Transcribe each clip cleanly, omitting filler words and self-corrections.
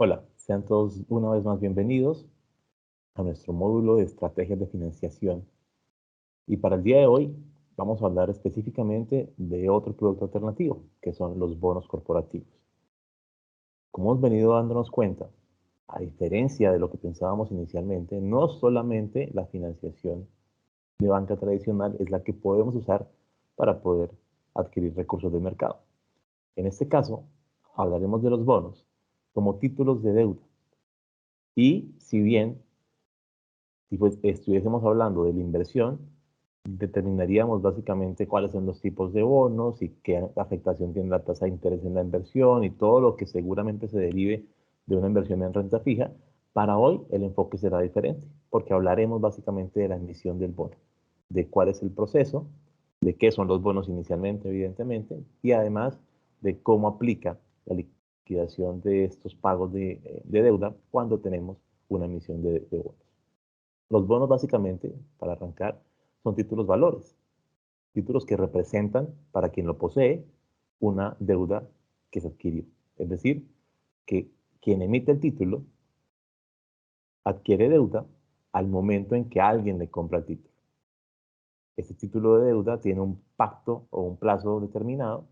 Hola, sean todos una vez más bienvenidos a nuestro módulo de estrategias de financiación. Y para el día de hoy vamos a hablar específicamente de otro producto alternativo, que son los bonos corporativos. Como hemos venido dándonos cuenta, a diferencia de lo que pensábamos inicialmente, no solamente la financiación de banca tradicional es la que podemos usar para poder adquirir recursos de mercado. En este caso, hablaremos de los bonos como títulos de deuda. Y si bien si pues estuviésemos hablando de la inversión, determinaríamos básicamente cuáles son los tipos de bonos y qué afectación tiene la tasa de interés en la inversión y todo lo que seguramente se derive de una inversión en renta fija. Para hoy el enfoque será diferente, porque hablaremos básicamente de la emisión del bono, de cuál es el proceso, de qué son los bonos inicialmente, evidentemente, y además de cómo aplica la liquidación de estos pagos de deuda cuando tenemos una emisión de bonos. Los bonos básicamente, para arrancar, son títulos valores, títulos que representan para quien lo posee una deuda que se adquirió. Es decir, que quien emite el título adquiere deuda al momento en que alguien le compra el título. Este título de deuda tiene un pacto o un plazo determinado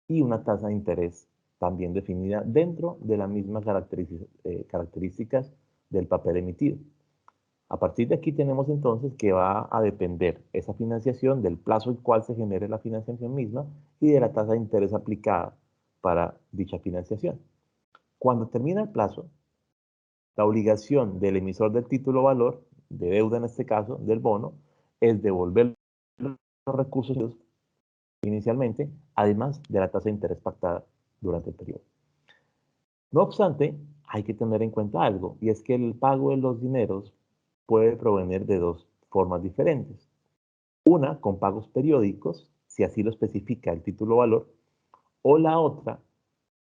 y una tasa de interés también definida dentro de las mismas características del papel emitido. A partir de aquí tenemos entonces que va a depender esa financiación del plazo en cual se genere la financiación misma y de la tasa de interés aplicada para dicha financiación. Cuando termina el plazo, la obligación del emisor del título valor, de deuda en este caso, del bono, es devolver los recursos inicialmente, además de la tasa de interés pactada durante el periodo. No obstante, hay que tener en cuenta algo, y es que el pago de los dineros puede provenir de dos formas diferentes. Una con pagos periódicos, si así lo especifica el título valor, o la otra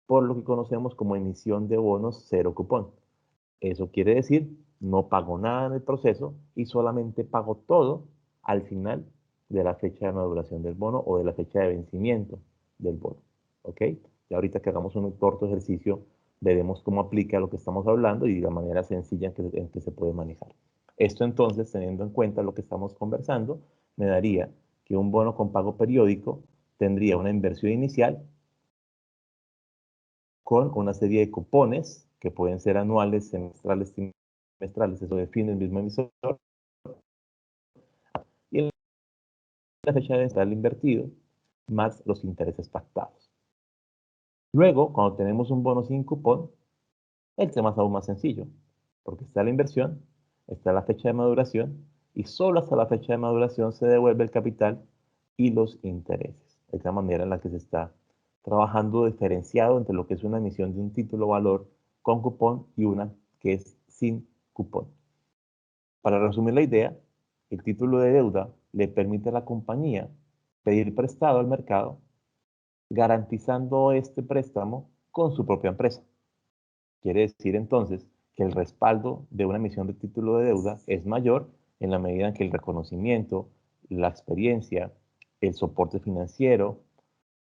por lo que conocemos como emisión de bonos cero cupón. Eso quiere decir, no pago nada en el proceso y solamente pago todo al final de la fecha de maduración del bono o de la fecha de vencimiento del bono. ¿Ok? Y ahorita que hagamos un corto ejercicio, veremos cómo aplica lo que estamos hablando y la manera sencilla en que se puede manejar. Esto entonces, teniendo en cuenta lo que estamos conversando, me daría que un bono con pago periódico tendría una inversión inicial con una serie de cupones que pueden ser anuales, semestrales, trimestrales, eso define el mismo emisor, y en la fecha de estar invertido, más los intereses pactados. Luego, cuando tenemos un bono sin cupón, el tema es aún más sencillo, porque está la inversión, está la fecha de maduración, y solo hasta la fecha de maduración se devuelve el capital y los intereses. Es la manera en la que se está trabajando diferenciado entre lo que es una emisión de un título valor con cupón y una que es sin cupón. Para resumir la idea, el título de deuda le permite a la compañía pedir prestado al mercado, garantizando este préstamo con su propia empresa. Quiere decir entonces que el respaldo de una emisión de título de deuda es mayor en la medida en que el reconocimiento, la experiencia, el soporte financiero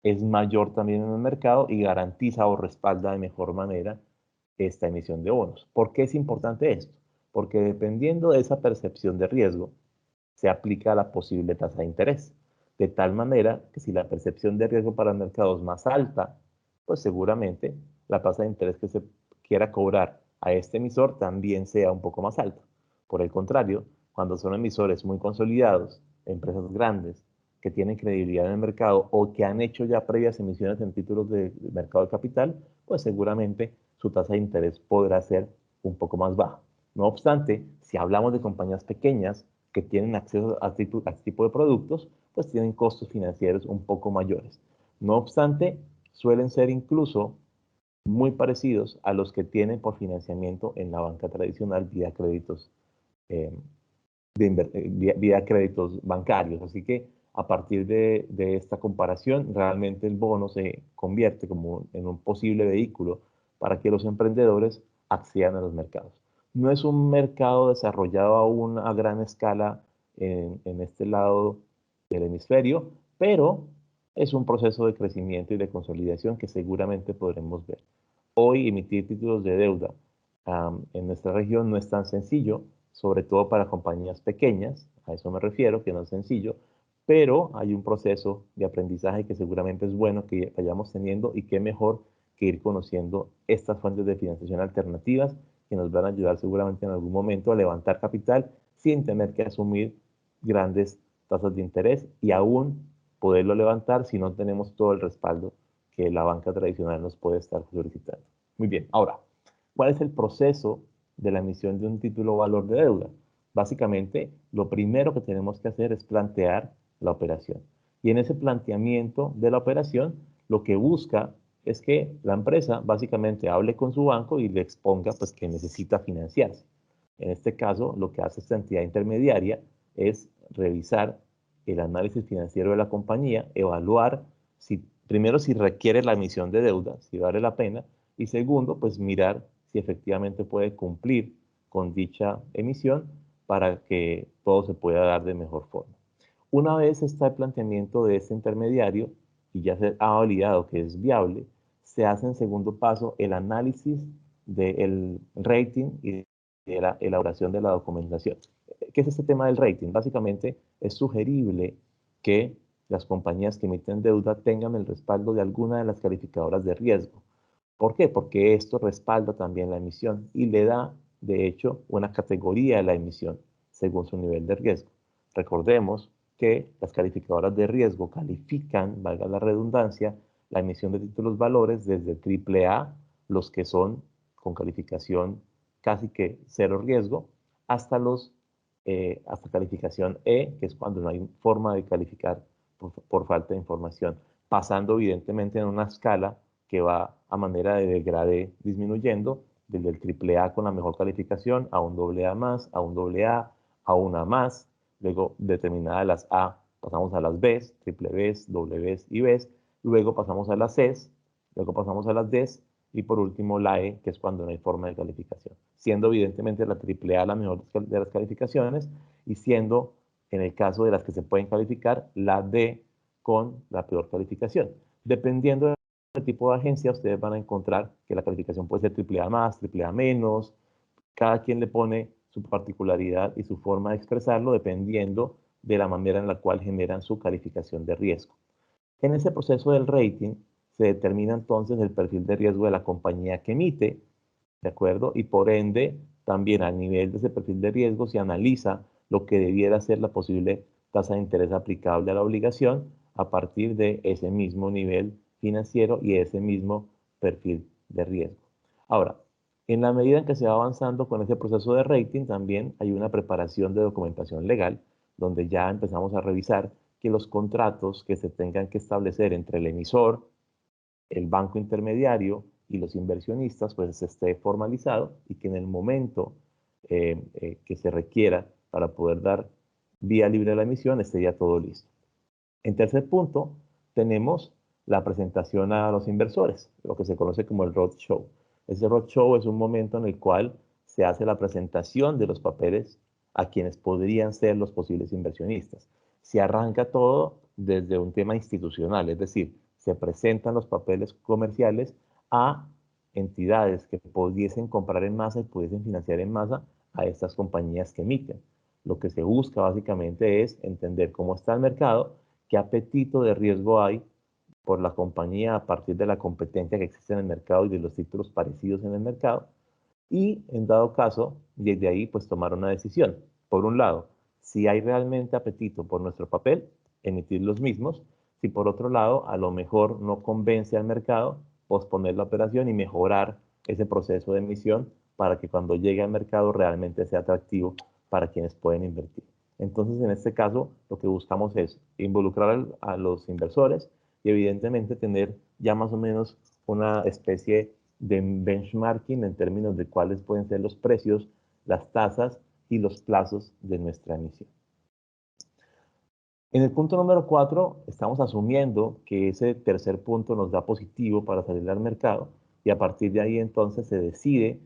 es mayor también en el mercado y garantiza o respalda de mejor manera esta emisión de bonos. ¿Por qué es importante esto? Porque dependiendo de esa percepción de riesgo, se aplica la posible tasa de interés. De tal manera que si la percepción de riesgo para el mercado es más alta, pues seguramente la tasa de interés que se quiera cobrar a este emisor también sea un poco más alta. Por el contrario, cuando son emisores muy consolidados, empresas grandes, que tienen credibilidad en el mercado o que han hecho ya previas emisiones en títulos de mercado de capital, pues seguramente su tasa de interés podrá ser un poco más baja. No obstante, si hablamos de compañías pequeñas que tienen acceso a este tipo de productos, pues tienen costos financieros un poco mayores. No obstante, suelen ser incluso muy parecidos a los que tienen por financiamiento en la banca tradicional vía créditos, eh, vía créditos bancarios. Así que a partir de esta comparación, realmente el bono se convierte como en un posible vehículo para que los emprendedores accedan a los mercados. No es un mercado desarrollado aún a gran escala en este lado del hemisferio, pero es un proceso de crecimiento y de consolidación que seguramente podremos ver. hoy emitir títulos de deuda en nuestra región no es tan sencillo, sobre todo para compañías pequeñas, a eso me refiero, que no es sencillo, pero hay un proceso de aprendizaje que seguramente es bueno que vayamos teniendo y qué mejor que ir conociendo estas fuentes de financiación alternativas que nos van a ayudar seguramente en algún momento a levantar capital sin tener que asumir grandes tasas de interés y aún poderlo levantar si no tenemos todo el respaldo que la banca tradicional nos puede estar solicitando. Muy bien, ahora, ¿cuál es el proceso de la emisión de un título o valor de deuda? Básicamente, lo primero que tenemos que hacer es plantear la operación. Y en ese planteamiento de la operación, lo que busca es que la empresa básicamente hable con su banco y le exponga pues, que necesita financiarse. En este caso, lo que hace esta entidad intermediaria es revisar el análisis financiero de la compañía, evaluar primero si requiere la emisión de deuda, si vale la pena, y segundo, pues mirar si efectivamente puede cumplir con dicha emisión para que todo se pueda dar de mejor forma. Una vez está el planteamiento de este intermediario y ya se ha validado que es viable, se hace en segundo paso el análisis del rating y de la elaboración de la documentación. ¿Qué es este tema del rating? Básicamente es sugerible que las compañías que emiten deuda tengan el respaldo de alguna de las calificadoras de riesgo. ¿Por qué? Porque esto respalda también la emisión y le da, de hecho, una categoría a la emisión según su nivel de riesgo. Recordemos que las calificadoras de riesgo califican, valga la redundancia, la emisión de títulos valores desde AAA, los que son con calificación casi que cero riesgo, hasta hasta calificación E, que es cuando no hay forma de calificar por falta de información, pasando evidentemente en una escala que va a manera de degradé disminuyendo, desde el AAA con la mejor calificación a un AA más, a un AA, a una más, luego determinadas las A, pasamos a las Bs, triple Bs, doble Bs y Bs, luego pasamos a las Cs, luego pasamos a las Ds, y por último la E, que es cuando no hay forma de calificación, siendo evidentemente la AAA la mejor de las calificaciones y siendo, en el caso de las que se pueden calificar, la D con la peor calificación. Dependiendo del tipo de agencia, ustedes van a encontrar que la calificación puede ser AAA más, AAA menos, cada quien le pone su particularidad y su forma de expresarlo dependiendo de la manera en la cual generan su calificación de riesgo. En ese proceso del rating se determina entonces el perfil de riesgo de la compañía que emite, ¿de acuerdo? Y por ende, también a nivel de ese perfil de riesgo se analiza lo que debiera ser la posible tasa de interés aplicable a la obligación a partir de ese mismo nivel financiero y ese mismo perfil de riesgo. Ahora, en la medida en que se va avanzando con ese proceso de rating, también hay una preparación de documentación legal, donde ya empezamos a revisar que los contratos que se tengan que establecer entre el emisor, el banco intermediario y los inversionistas, pues esté formalizado y que en el momento que se requiera para poder dar vía libre a la emisión esté ya todo listo. En tercer punto, tenemos la presentación a los inversores, lo que se conoce como el roadshow. Ese roadshow es un momento en el cual se hace la presentación de los papeles a quienes podrían ser los posibles inversionistas. Se arranca todo desde un tema institucional, es decir, se presentan los papeles comerciales a entidades que pudiesen comprar en masa y pudiesen financiar en masa a estas compañías que emiten. Lo que se busca básicamente es entender cómo está el mercado, qué apetito de riesgo hay por la compañía a partir de la competencia que existe en el mercado y de los títulos parecidos en el mercado, y en dado caso, desde ahí pues tomar una decisión. Por un lado, si hay realmente apetito por nuestro papel, emitir los mismos. Si por otro lado, a lo mejor no convence al mercado, posponer la operación y mejorar ese proceso de emisión para que cuando llegue al mercado realmente sea atractivo para quienes pueden invertir. Entonces, en este caso, lo que buscamos es involucrar a los inversores y evidentemente tener ya más o menos una especie de benchmarking en términos de cuáles pueden ser los precios, las tasas y los plazos de nuestra emisión. En el punto número 4, estamos asumiendo que ese tercer punto nos da positivo para salir al mercado y a partir de ahí entonces se decide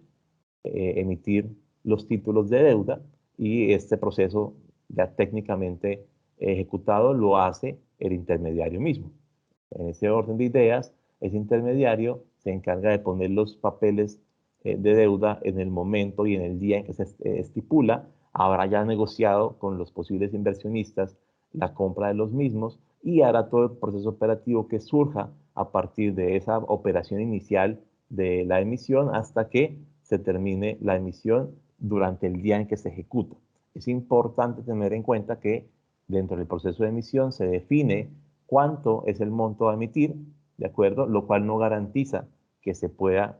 emitir los títulos de deuda y este proceso ya técnicamente ejecutado lo hace el intermediario mismo. En ese orden de ideas, ese intermediario se encarga de poner los papeles de deuda en el momento y en el día en que se estipula. Habrá ya negociado con los posibles inversionistas la compra de los mismos y hará todo el proceso operativo que surja a partir de esa operación inicial de la emisión hasta que se termine la emisión durante el día en que se ejecuta. Es importante tener en cuenta que dentro del proceso de emisión se define cuánto es el monto a emitir, ¿de acuerdo? Lo cual no garantiza que se pueda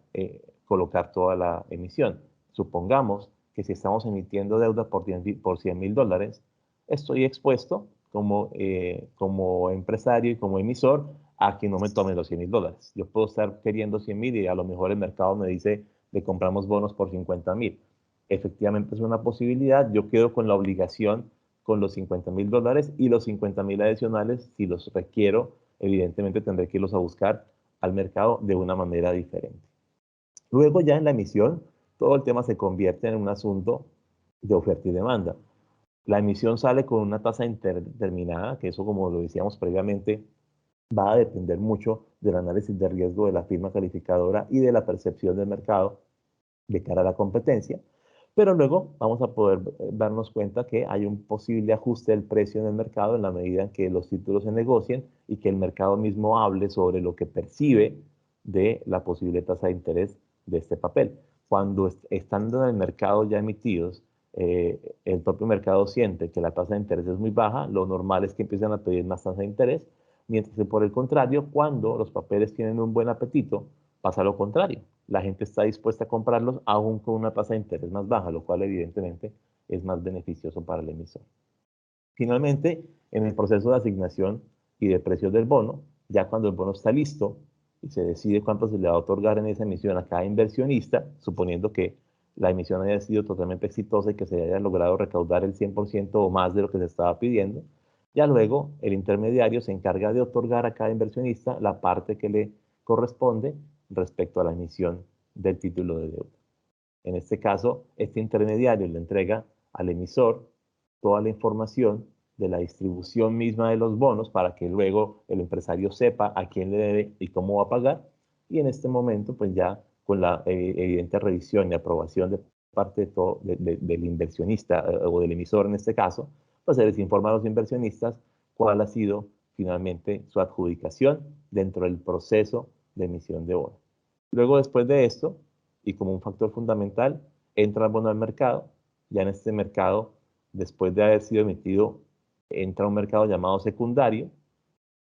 colocar toda la emisión. Supongamos que si estamos emitiendo deuda por $100,000, estoy expuesto como empresario y como emisor a que no me tomen los $100,000. Yo puedo estar queriendo 100,000 y a lo mejor el mercado me dice, le compramos bonos por 50,000. Efectivamente es una posibilidad. Yo quedo con la obligación con los $50,000 y los 50,000 adicionales, si los requiero, evidentemente tendré que irlos a buscar al mercado de una manera diferente. Luego ya en la emisión, todo el tema se convierte en un asunto de oferta y demanda. La emisión sale con una tasa indeterminada, que eso, como lo decíamos previamente, va a depender mucho del análisis de riesgo de la firma calificadora y de la percepción del mercado de cara a la competencia. Pero luego vamos a poder darnos cuenta que hay un posible ajuste del precio en el mercado en la medida en que los títulos se negocien y que el mercado mismo hable sobre lo que percibe de la posible tasa de interés de este papel. Cuando estando en el mercado ya emitidos, el propio mercado siente que la tasa de interés es muy baja, lo normal es que empiecen a pedir más tasa de interés, mientras que por el contrario, cuando los papeles tienen un buen apetito, pasa lo contrario. La gente está dispuesta a comprarlos aún con una tasa de interés más baja, lo cual evidentemente es más beneficioso para el emisor. Finalmente, en el proceso de asignación y de precios del bono, ya cuando el bono está listo y se decide cuánto se le va a otorgar en esa emisión a cada inversionista, suponiendo que la emisión haya sido totalmente exitosa y que se haya logrado recaudar el 100% o más de lo que se estaba pidiendo, ya luego el intermediario se encarga de otorgar a cada inversionista la parte que le corresponde respecto a la emisión del título de deuda. En este caso, este intermediario le entrega al emisor toda la información de la distribución misma de los bonos para que luego el empresario sepa a quién le debe y cómo va a pagar. Y en este momento, pues ya con la evidente revisión y aprobación de parte del inversionista o del emisor en este caso, pues se les informa a los inversionistas cuál ha sido finalmente su adjudicación dentro del proceso de emisión de bono. Luego, después de esto, y como un factor fundamental, entra el bono al mercado. Ya en este mercado, después de haber sido emitido, entra un mercado llamado secundario.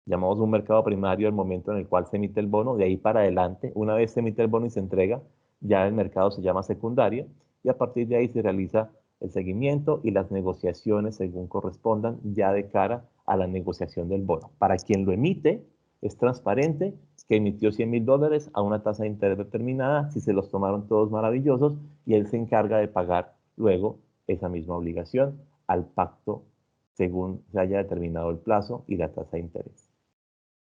Llamamos un mercado primario el momento en el cual se emite el bono. De ahí para adelante, una vez se emite el bono y se entrega, ya el mercado se llama secundario. Y a partir de ahí se realiza el seguimiento y las negociaciones según correspondan ya de cara a la negociación del bono. Para quien lo emite, es transparente que emitió $100,000 a una tasa de interés determinada, si se los tomaron todos maravillosos, y él se encarga de pagar luego esa misma obligación al pacto según se haya determinado el plazo y la tasa de interés.